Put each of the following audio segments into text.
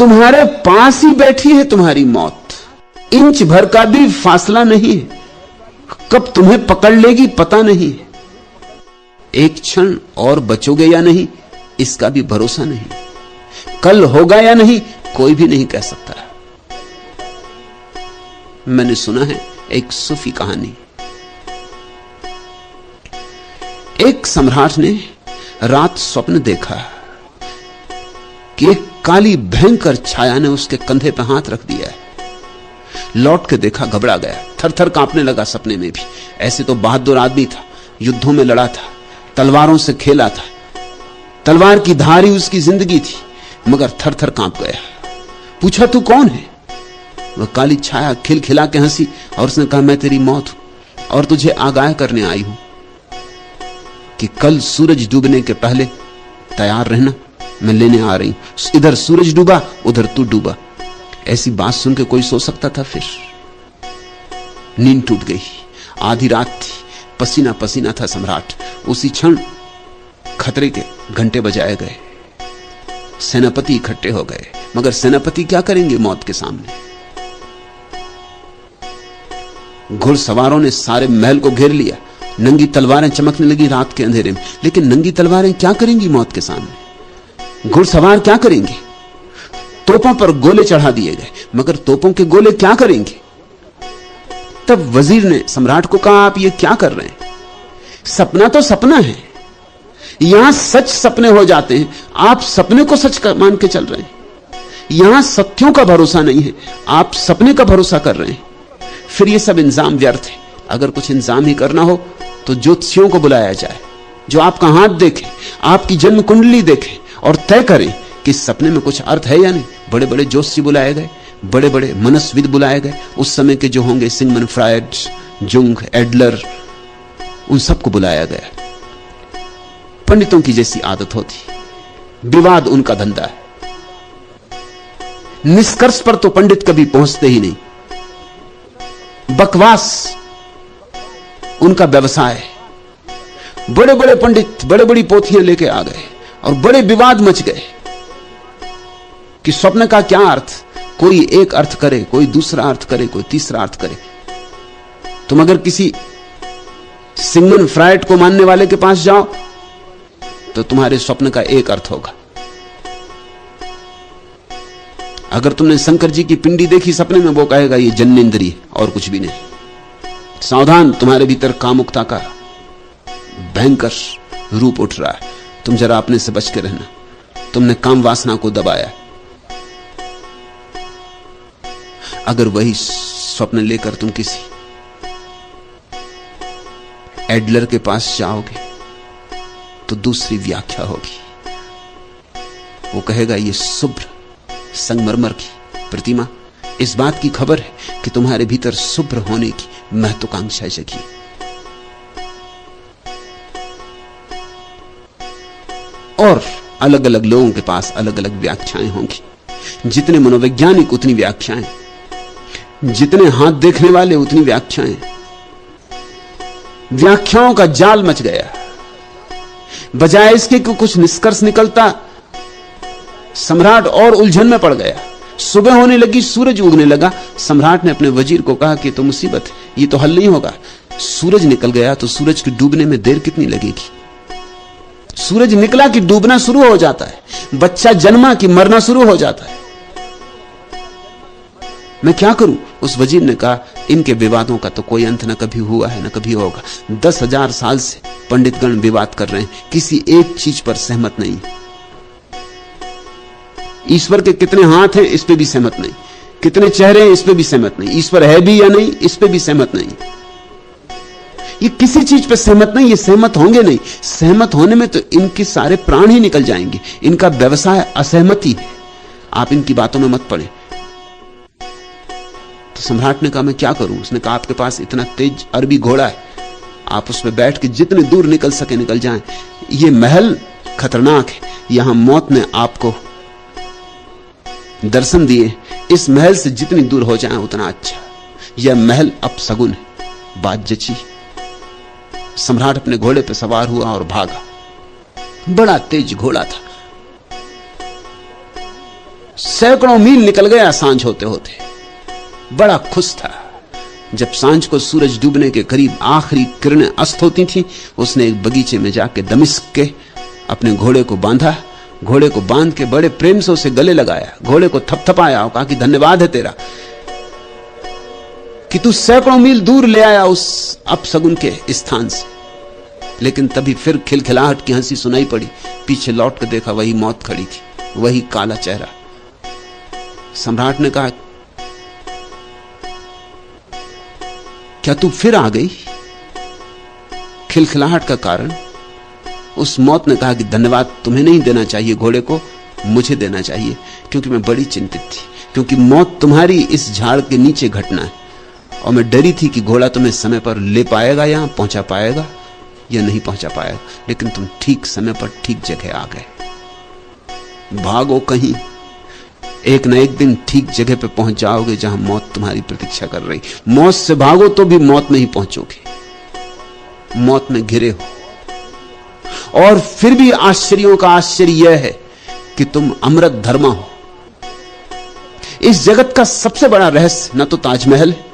तुम्हारे पास ही बैठी है तुम्हारी मौत, इंच भर का भी फासला नहीं है, कब तुम्हें पकड़ लेगी पता नहीं। एक क्षण और बचोगे या नहीं इसका भी भरोसा नहीं, कल होगा या नहीं कोई भी नहीं कह सकता। मैंने सुना है एक सूफी कहानी, एक सम्राट ने रात स्वप्न देखा कि एक काली भयंकर छाया ने उसके कंधे पर हाथ रख दिया है। लौट के देखा, घबरा गया, थर थर कांपने लगा। सपने में भी ऐसे तो बहादुर आदमी था, युद्धों में लड़ा था, तलवारों से खेला था, तलवार की धार ही उसकी जिंदगी थी, मगर थर थर कांप गया। पूछा तू कौन है? वह काली छाया खिलखिला के हंसी और उसने कहा मैं तेरी मौत हूं और तुझे आगाह करने आई हूं कि कल सूरज डूबने के पहले तैयार रहना, मैं लेने आ रही हूं। इधर सूरज डूबा उधर तू डूबा। ऐसी बात सुन के कोई सो सकता था? फिर नींद टूट गई, आधी रात थी, पसीना पसीना था सम्राट। उसी क्षण खतरे के घंटे बजाए गए, सेनापति इकट्ठे हो गए, मगर सेनापति क्या करेंगे मौत के सामने? घुड़सवारों ने सारे महल को घेर लिया, नंगी तलवारें चमकने लगी रात के अंधेरे में, लेकिन नंगी तलवारें क्या करेंगी मौत के सामने? घुड़सवार क्या करेंगे? तोपों पर गोले चढ़ा दिए गए, मगर तोपों के गोले क्या करेंगे? तब वजीर ने सम्राट को कहा आप ये क्या कर रहे हैं? सपना तो सपना है, यहां सच सपने हो जाते हैं, आप सपने को सच मान के चल रहे हैं। यहां सत्यों का भरोसा नहीं है, आप सपने का भरोसा कर रहे हैं। फिर ये सब इंतजाम व्यर्थ है। अगर कुछ इंतजाम ही करना हो तो ज्योतिषियों को बुलाया जाए, जो आपका हाथ देखें, आपकी जन्म कुंडली देखें और तय करें कि सपने में कुछ अर्थ है या नहीं। बड़े बड़े ज्योतिषी बुलाए गए, बड़े बड़े मनस्विद बुलाए गए, उस समय के जो होंगे सिगमंड फ्रायड, जुंग, एडलर, उन सबको बुलाया गया। पंडितों की जैसी आदत होती, विवाद उनका धंधा है, निष्कर्ष पर तो पंडित कभी पहुंचते ही नहीं, बकवास उनका व्यवसाय है। बड़े बड़े पंडित बड़े बड़ी पोथियां लेके आ गए और बड़े विवाद मच गए कि स्वप्न का क्या अर्थ। कोई एक अर्थ करे, कोई दूसरा अर्थ करे, कोई तीसरा अर्थ करे। तुम अगर किसी सिगमंड फ्रायड को मानने वाले के पास जाओ तो तुम्हारे स्वप्न का एक अर्थ होगा। अगर तुमने शंकर जी की पिंडी देखी सपने में, वो कहेगा ये जन्नेन्द्रिय और कुछ भी नहीं। सावधान, तुम्हारे भीतर कामुकता का भयंकर रूप उठ रहा है, तुम जरा अपने से बच के रहना। तुमने काम वासना को दबाया। अगर वही स्वप्न लेकर तुम किसी एडलर के पास जाओगे तो दूसरी व्याख्या होगी। वो कहेगा ये शुभ्र संगमरमर की प्रतिमा इस बात की खबर है कि तुम्हारे भीतर शुभ्र होने की महत्वाकांक्षा जगी। और अलग अलग लोगों के पास अलग अलग व्याख्याएं होंगी। जितने मनोवैज्ञानिक उतनी व्याख्याएं, जितने हाथ देखने वाले उतनी व्याख्याएं। व्याख्याओं का जाल मच गया। बजाय इसके कि कुछ निष्कर्ष निकलता, सम्राट और उलझन में पड़ गया। सुबह होने लगी, सूरज उगने लगा। सम्राट ने अपने वजीर को कहा कि तो मुसीबत है, ये तो हल नहीं होगा। सूरज निकल गया तो सूरज के डूबने में देर कितनी लगेगी? सूरज निकला कि डूबना शुरू हो जाता है, बच्चा जन्मा कि मरना शुरू हो जाता है। मैं क्या करूं? उस वजीर ने कहा इनके विवादों का तो कोई अंत न कभी हुआ है न कभी होगा। 10,000 साल से पंडितगण विवाद कर रहे हैं, किसी एक चीज पर सहमत नहीं। ईश्वर के कितने हाथ हैं इस पे भी सहमत नहीं, कितने चेहरे हैं इस पे भी सहमत नहीं, ईश्वर है भी या नहीं इस पे भी सहमत नहीं। ये किसी चीज पे सहमत नहीं, ये सहमत होंगे नहीं। सहमत होने में तो इनके सारे प्राण ही निकल जाएंगे। इनका व्यवसाय असहमति है। आप इनकी बातों में मत पड़े। तो सम्राट ने कहा मैं क्या करूं? उसने कहा आपके पास इतना तेज अरबी घोड़ा है, आप उस पर बैठ के जितने दूर निकल सके निकल जाएं। ये महल खतरनाक है, यहां मौत ने आपको दर्शन दिए, इस महल से जितनी दूर हो जाए उतना अच्छा। यह महल अपशगुन है। बात जची। सम्राट अपने घोड़े पर सवार हुआ और भागा। बड़ा तेज घोड़ा था। सैकड़ों मील निकल गया सांझ होते होते। बड़ा खुश था। जब सांझ को सूरज डूबने के करीब आखिरी किरणें अस्त होती थीं, उसने एक बगीचे में जाके दमिश्क के अपने घोड़े को बांधा। घोड़े को बांध के बड़े प्रेम से उसे गले लगाया, घोड़े को थपथपाया और कहा कि धन्यवाद है तेरा कि तू सैकड़ों मील दूर ले आया उस अपशगुन के स्थान से। लेकिन तभी फिर खिलखिलाहट की हंसी सुनाई पड़ी। पीछे लौट कर देखा, वही मौत खड़ी थी, वही काला चेहरा। सम्राट ने कहा, क्या तू फिर आ गई? खिलखिलाहट का कारण? उस मौत ने कहा कि धन्यवाद तुम्हें नहीं देना चाहिए घोड़े को, मुझे देना चाहिए, क्योंकि मैं बड़ी चिंतित थी, क्योंकि मौत तुम्हारी इस झाड़ के नीचे घटना है और मैं डरी थी कि घोड़ा तुम्हें समय पर ले पाएगा, यहां पहुंचा पाएगा या नहीं पहुंचा पाएगा। लेकिन तुम ठीक समय पर ठीक जगह आ गए। भागो कहीं, एक न एक दिन ठीक जगह पे पहुंच जाओगे जहां मौत तुम्हारी प्रतीक्षा कर रही। मौत से भागो तो भी मौत में ही पहुंचोगे। मौत में घिरे हो और फिर भी आश्चर्यों का आश्चर्य यह है कि तुम अमृत धर्मा हो। इस जगत का सबसे बड़ा रहस्य न तो ताजमहल है,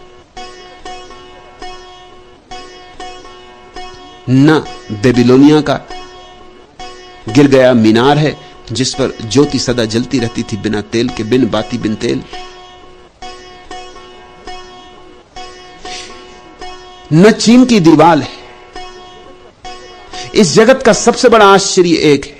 न बेबीलोनिया का गिर गया मीनार है जिस पर ज्योति सदा जलती रहती थी बिना तेल के, बिन बाती बिन तेल। न चीन की दीवार है। इस जगत का सबसे बड़ा आश्चर्य एक है